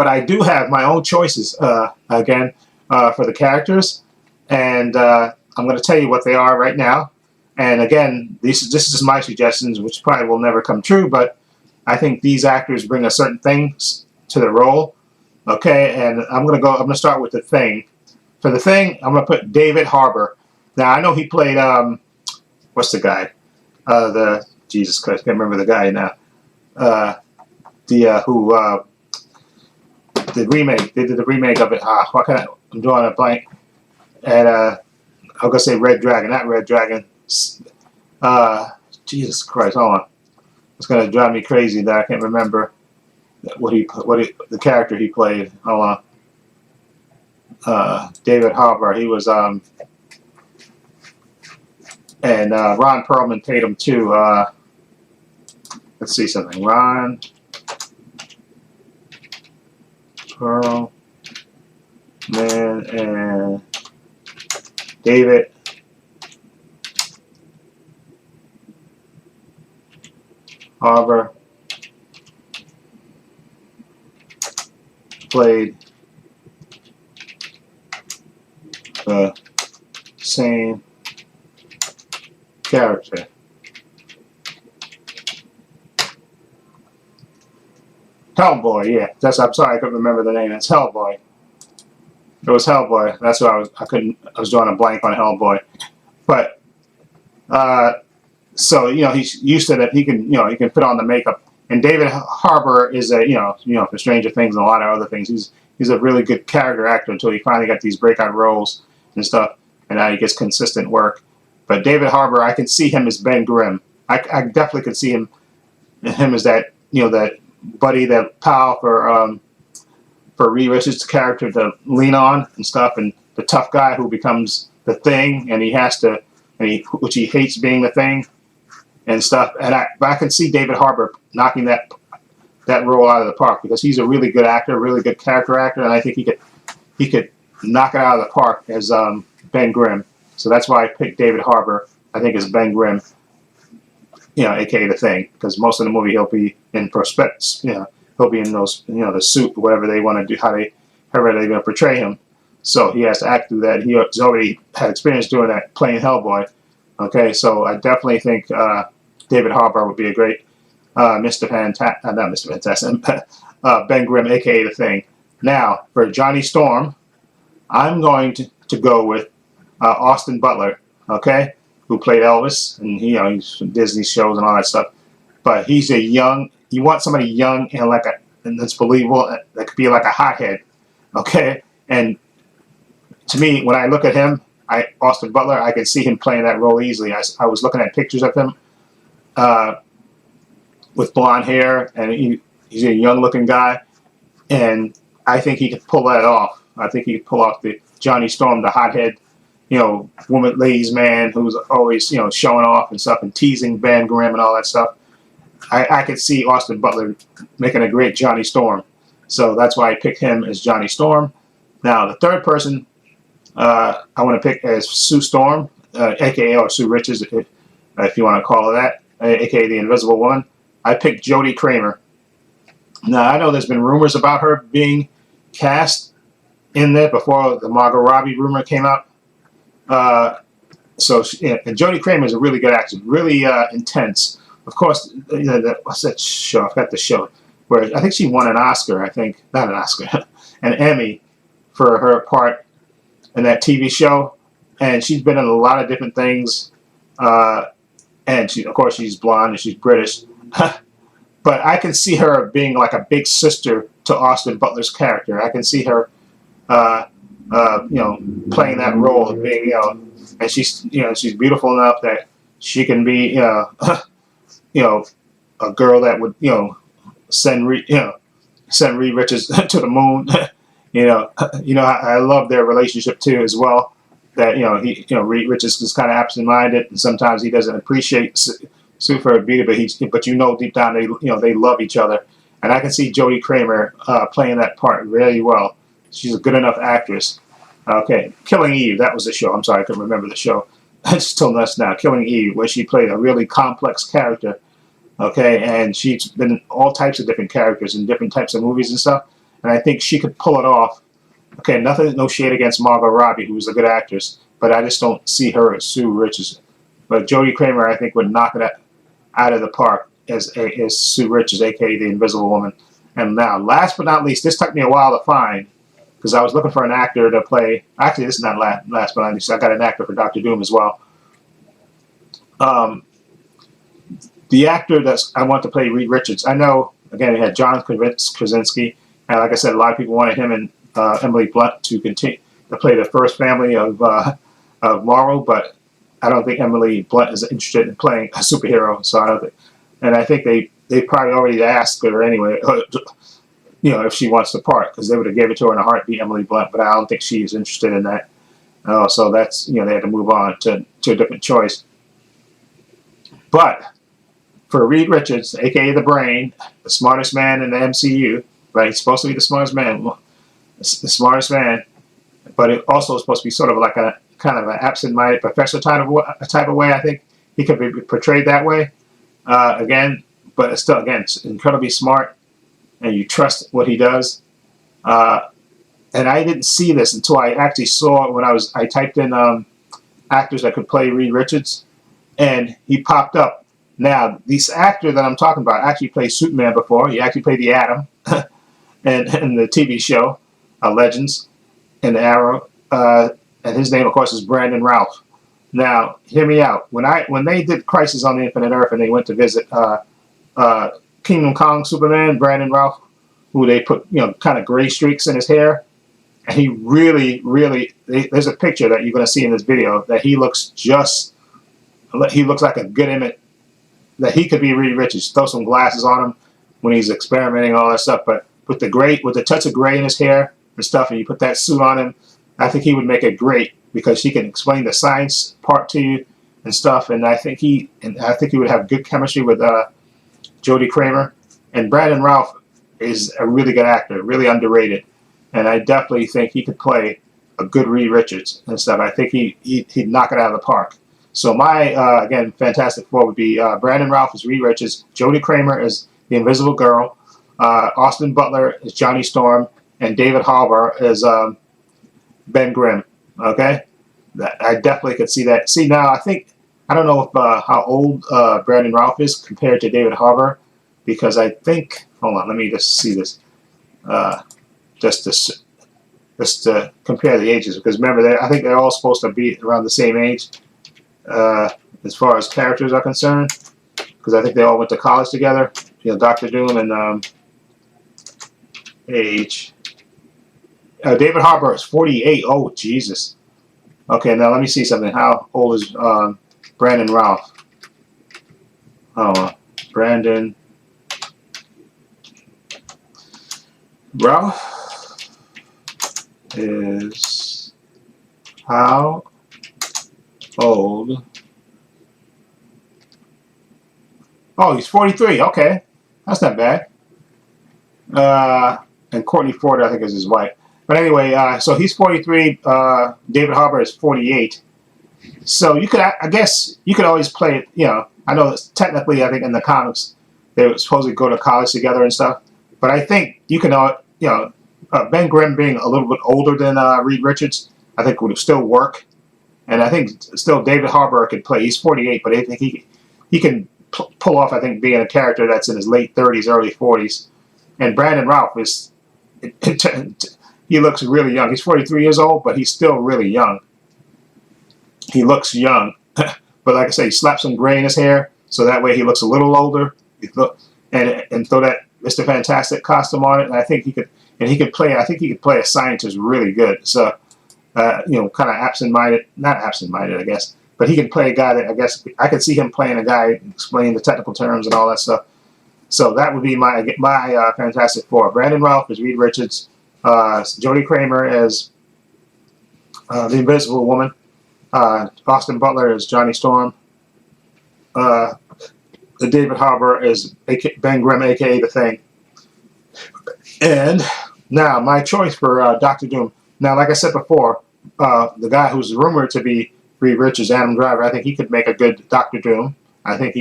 but I do have my own choices again for the characters, and I'm going to tell you what they are right now. And again, this is just my suggestions, which probably will never come true, but I think these actors bring a certain thing to the role. Okay, and I'm going to start with The Thing. For The Thing, I'm going to put David Harbour. Now I know he played what's the guy? The Jesus Christ, I can't remember the guy now. The remake. They did the remake of it. I'm drawing a blank. And I'm gonna say Red Dragon, not Red Dragon. Jesus Christ, hold on. It's gonna drive me crazy that I can't remember the character he played. Hold on. David Harbour. He was and Ron Perlman played him too. Let's see something. Ron Perlman and David Harbour played the same character. Hellboy, yeah. I'm sorry, I couldn't remember the name. It's Hellboy. It was Hellboy. That's what I was drawing a blank on Hellboy. But so he's used to that. He can put on the makeup. And David Harbour is for Stranger Things and a lot of other things. He's a really good character actor until he finally got these breakout roles and stuff, and now he gets consistent work. But David Harbour, I can see him as Ben Grimm. I definitely could see him as that that buddy, that pal for Reed Richards' character to lean on and stuff, and the tough guy who becomes the Thing, and which he hates being the Thing and stuff. But I can see David Harbour knocking that role out of the park because he's a really good actor, a really good character actor, and I think he could knock it out of the park as Ben Grimm. So that's why I picked David Harbour. I think as Ben Grimm, aka the Thing, because most of the movie he'll be in prospects. He'll be in those, the suit, whatever they want to do, however they're going to portray him. So he has to act through that. He's already had experience doing that, playing Hellboy. Okay, so I definitely think David Harbour would be a great not Mr. Fantastic, Ben Grimm, aka the Thing. Now for Johnny Storm, I'm going to go with Austin Butler. Okay, who played Elvis, and he's from Disney shows and all that stuff. But he's you want somebody young and that's believable, that could be like a hothead, okay? And to me, when I look at him, Austin Butler, I can see him playing that role easily. I was looking at pictures of him with blonde hair, and he's a young-looking guy, and I think he could pull that off. I think he could pull off the Johnny Storm, the hothead, ladies' man who's always, showing off and stuff and teasing Ben Grimm and all that stuff. I could see Austin Butler making a great Johnny Storm. So that's why I picked him as Johnny Storm. Now, the third person I want to pick as Sue Storm, a.k.a. or Sue Richards, if you want to call her that, a.k.a. the Invisible Woman. I picked Jodie Kramer. Now, I know there's been rumors about her being cast in there before the Margot Robbie rumor came out. And Jodie Kramer is a really good actress, really intense. Of course, what's that show? I forgot the show. Where I think she won an Oscar. Not an Oscar, an Emmy for her part in that TV show. And she's been in a lot of different things. And of course, she's blonde and she's British. But I can see her being like a big sister to Austin Butler's character. I can see her, playing that role of being, and she's beautiful enough that she can be, a girl that would, send Reed Richards to the moon. I love their relationship too as well. That Reed Richards is kind of absent-minded, and sometimes he doesn't appreciate Sue for her beauty, but deep down they love each other. And I can see Jodie Kramer playing that part really well. She's a good enough actress. Okay, Killing Eve, that was the show. I'm sorry, I couldn't remember the show. It's still nuts now. Killing Eve, where she played a really complex character. Okay, and she's been in all types of different characters in different types of movies and stuff. and I think she could pull it off. Okay, nothing, no shade against Margot Robbie, who's a good actress, but I just don't see her as Sue Richards. But Jodie Kramer, I think, would knock it out of the park as Sue Richards, aka the Invisible Woman. And now, last but not least, this took me a while to find because I was looking for an actor to play. Actually, this is not last but not least. I got an actor for Doctor Doom as well. The actor that I want to play Reed Richards, I know, again, we had John Krasinski, and like I said, a lot of people wanted him and Emily Blunt to continue to play the first family of Marvel, but I don't think Emily Blunt is interested in playing a superhero, so I don't think. And I think they probably already asked her anyway, if she wants the part, because they would have given it to her in a heartbeat, Emily Blunt. But I don't think she's interested in that. So that's they had to move on to a different choice. But for Reed Richards, aka the Brain, the smartest man in the MCU, right? He's supposed to be the smartest man, but it also is supposed to be sort of like a kind of an absent-minded professor type of way. I think he could be portrayed that way. Again, but it's still, again, it's incredibly smart, and you trust what he does. And I didn't see this until I actually saw it when I typed in actors that could play Reed Richards, and he popped up. Now, this actor that I'm talking about actually played Superman before. He actually played the Atom in the TV show Legends and the Arrow. And his name, of course, is Brandon Routh. Now, hear me out. When they did Crisis on the Infinite Earth and they went to visit Kingdom Kong Superman, Brandon Routh, who they put kind of gray streaks in his hair, and he really, really, there's a picture that you're going to see in this video that he looks like a good image, that he could be Reed Richards. Throw some glasses on him when he's experimenting and all that stuff, but with the touch of gray in his hair and stuff, and you put that suit on him, I think he would make it great because he can explain the science part to you and stuff. And I think he would have good chemistry with Jodie Kramer. And Brandon Routh is a really good actor, really underrated. And I definitely think he could play a good Reed Richards and stuff. I think he'd knock it out of the park. So my again, Fantastic Four would be Brandon Routh as Reed Richards, Jodie Kramer as the Invisible Girl, Austin Butler as Johnny Storm, and David Harbour as Ben Grimm. Okay, I definitely could see that. See, now I don't know if how old Brandon Routh is compared to David Harbour, because I think, hold on, let me just see this, just to compare the ages, because remember, I think they're all supposed to be around the same age as far as characters are concerned, because I think they all went to college together. Dr. Doom and age. David Harbour is 48. Oh, Jesus. Okay, now let me see something. How old is Brandon Routh? Oh, Brandon Routh is how old? Oh, he's 43. Okay, that's not bad. And Courtney Ford, I think, is his wife. But anyway, so he's 43. David Harbour is 48. So I guess you could always play it. I know that technically, I think in the comics they were supposed to go to college together and stuff. But I think you can, Ben Grimm being a little bit older than Reed Richards, I think would still work. And I think still David Harbour could play. He's 48, but I think he can pull off, I think, being a character that's in his late 30s, early 40s. And Brandon Routh is. He looks really young. He's 43 years old, but he's still really young. He looks young. But like I say, he slapped some gray in his hair, so that way he looks a little older. And throw that Mr. Fantastic costume on it, and I think he could play a scientist really good. So, kind of absent-minded, not absent-minded, I guess, but he can play a guy that I guess I could see him playing a guy explaining the technical terms and all that stuff. So that would be my Fantastic Four. Brandon Routh as Reed Richards, Jodie Kramer as the Invisible Woman, Austin Butler as Johnny Storm, David Harbour as Ben Grimm, aka the Thing. And now my choice for Doctor Doom. Now, like I said before, the guy who's rumored to be Reed Richards, Adam Driver, I think he could make a good Doctor Doom. I think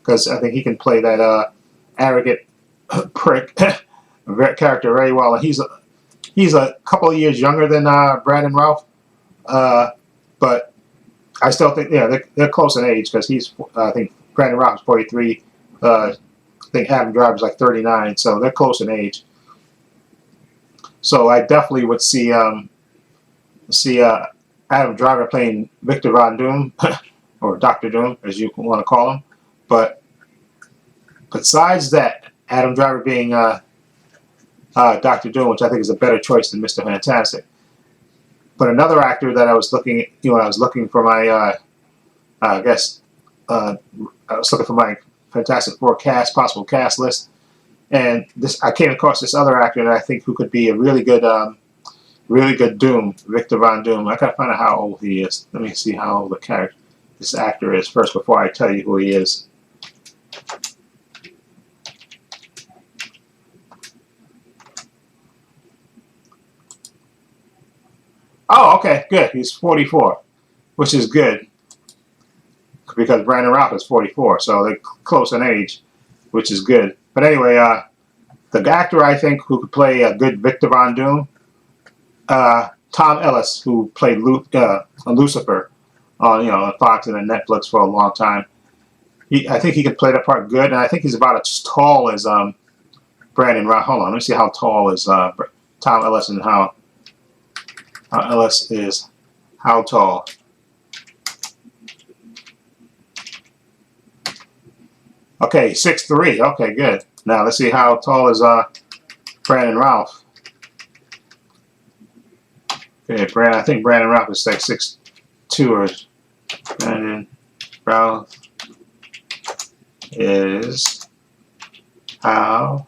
because I think he can play that arrogant prick character very well, and he's a couple of years younger than Brandon Routh, but I still think they're close in age because he's I think Brandon Routh is 43. I think Adam Driver's like 39, so they're close in age. So I definitely would see Adam Driver playing Victor Von Doom or Doctor Doom, as you want to call him. But besides that, Adam Driver being Doctor Doom, which I think is a better choice than Mr. Fantastic. But another actor that I was looking at, when I was looking for my, I was looking for my Fantastic Four possible cast list, and I came across this other actor that I think who could be a really good Doom, Victor Von Doom. I gotta find out how old he is. Let me see how old this actor is first before I tell you who he is. Oh, okay, good. He's 44, which is good because Brandon Routh is 44, so they're close in age, which is good. But anyway, the actor I think who could play a good Victor Von Doom, Tom Ellis, who played Lucifer on Fox and then Netflix for a long time. I think he could play that part good, and I think he's about as tall as Brandon Routh. Hold on, let me see how tall is Tom Ellis and how Ellis is. How tall? Okay, 6'3". Okay, good. Now let's see how tall is Brandon Routh. Okay, I think Brandon Routh is like 6'2", or Brandon Routh is how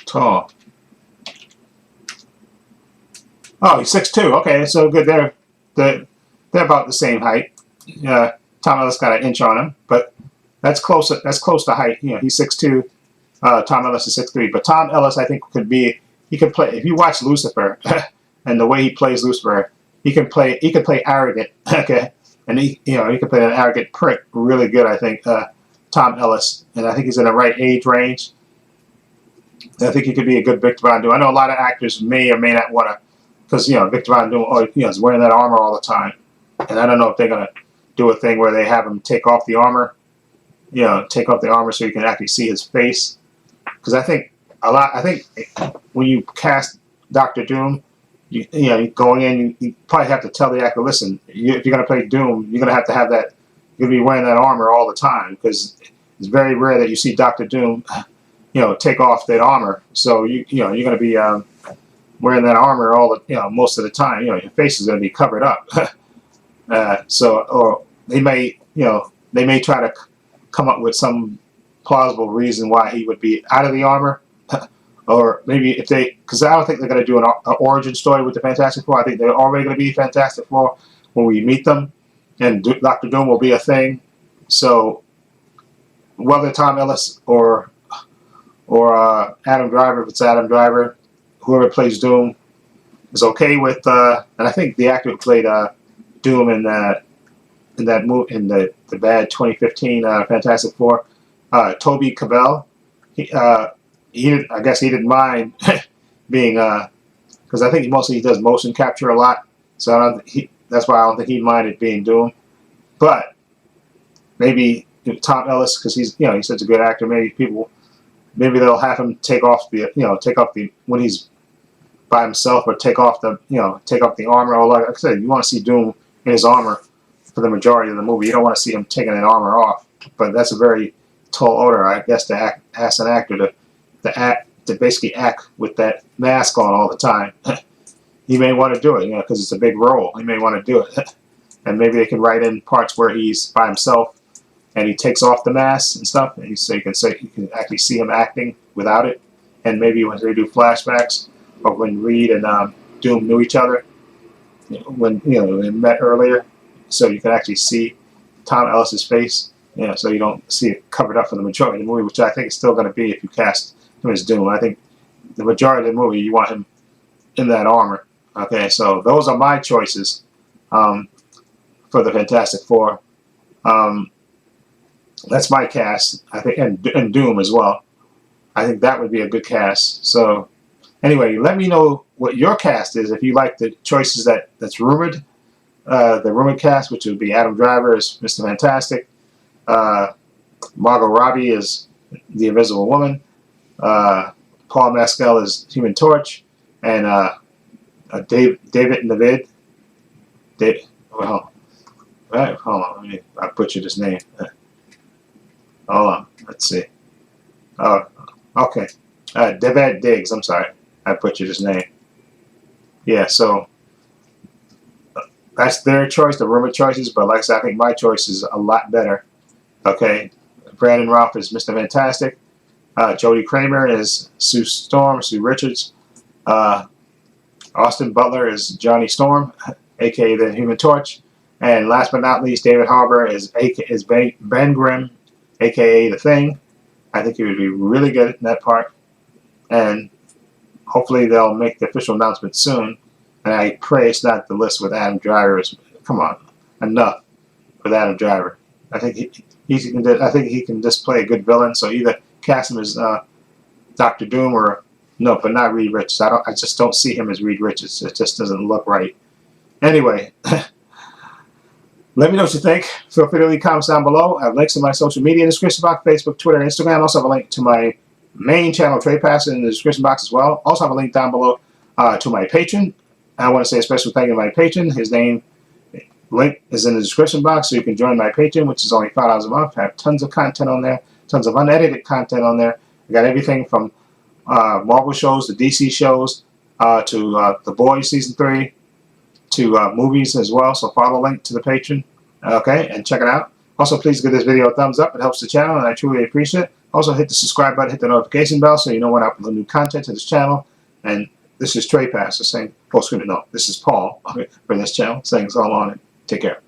tall? Oh, he's 6'2". Okay, so good. They're about the same height. Tom Ellis got an inch on him, but that's close. That's close to height. He's 6'2". Tom Ellis is 6'3". But Tom Ellis, I think, he could play. If you watch Lucifer and the way he plays Lucifer, he can play arrogant. Okay, and he can play an arrogant prick really good. I think Tom Ellis, and I think he's in the right age range. I think he could be a good Victor Von Doom. I know a lot of actors may or may not want to, because Victor Von Doom, is wearing that armor all the time, and I don't know if they're gonna do a thing where they have him take off the armor, take off the armor so you can actually see his face. Because I think when you cast Doctor Doom, going in, you probably have to tell the actor, listen, if you're gonna play Doom, you're gonna have that. You're gonna be wearing that armor all the time, because it's very rare that you see Doctor Doom, take off that armor. So you're gonna be wearing that armor most of the time. Your face is gonna be covered up. Or they may try to come up with some plausible reason why he would be out of the armor, or maybe because I don't think they're going to do an origin story with the Fantastic Four. I think they're already going to be Fantastic Four when we meet them, and Doctor Doom will be a thing. So whether Tom Ellis or Adam Driver, if it's Adam Driver, whoever plays Doom is okay with, and I think the actor who played Doom in the bad 2015 Fantastic Four, Toby Kebbell, I guess he didn't mind being because I think mostly he does motion capture a lot, so that's why I don't think he minded being Doom. But maybe Tom Ellis, because he's such a good actor, maybe they'll have him take off the when he's by himself, or take off the armor. Or like I said, you want to see Doom in his armor for the majority of the movie. You don't want to see him taking that armor off. But that's a very tall order, I guess, to ask an actor to basically act with that mask on all the time. He may want to do it, because it's a big role. He may want to do it, and maybe they can write in parts where he's by himself and he takes off the mask and stuff, and you can actually see him acting without it. And maybe when they do flashbacks, or when Reed and Doom knew each other, when they met earlier, so you can actually see Tom Ellis's face, so you don't see it covered up for the majority of the movie, which I think is still going to be if you cast him as Doom. I think the majority of the movie you want him in that armor. Okay, so those are my choices for the Fantastic Four. That's my cast, I think, and Doom as well. I think that would be a good cast. So anyway, let me know what your cast is if you like the choices that's rumored. The rumored cast, which would be Adam Driver as Mr. Fantastic, Margot Robbie as the Invisible Woman, Paul Mescal as Human Torch, and David Navid. Well, hold on, I butchered his name. Hold on, let's see. Oh, okay. David Diggs. I'm sorry, I butchered his name. Yeah, so that's their choice, the rumored choices. But like I said, I think my choice is a lot better. Okay, Brandon Routh is Mr. Fantastic. Jodie Kramer is Sue Storm, Sue Richards. Austin Butler is Johnny Storm, aka the Human Torch. And last but not least, David Harbour is Ben Grimm, aka the Thing. I think he would be really good in that part. And hopefully they'll make the official announcement soon. And I pray it's not the list with Adam Driver. Come on, enough with Adam Driver. I think he can just play a good villain. So either cast him as Doctor Doom or no, but not Reed Richards. I just don't see him as Reed Richards. It just doesn't look right. Anyway, let me know what you think. Feel free to leave comments down below. I have links to my social media in the description box: Facebook, Twitter, and Instagram. I also have a link to my main channel, Trey Passer, in the description box as well. Also have a link down below to my Patreon. I want to say a special thank you to my patron. His link is in the description box, so you can join my Patreon, which is only $5 a month. I have tons of content on there, tons of unedited content on there. I got everything from Marvel shows, to DC shows, to The Boys Season 3, to movies as well. So follow the link to the Patreon, okay, and check it out. Also, please give this video a thumbs up. It helps the channel, and I truly appreciate it. Also, hit the subscribe button, hit the notification bell, so you know when I upload new content to this channel. And this is Trey Passer saying, oh, excuse me, no, this is Paul for this channel saying so long and take care.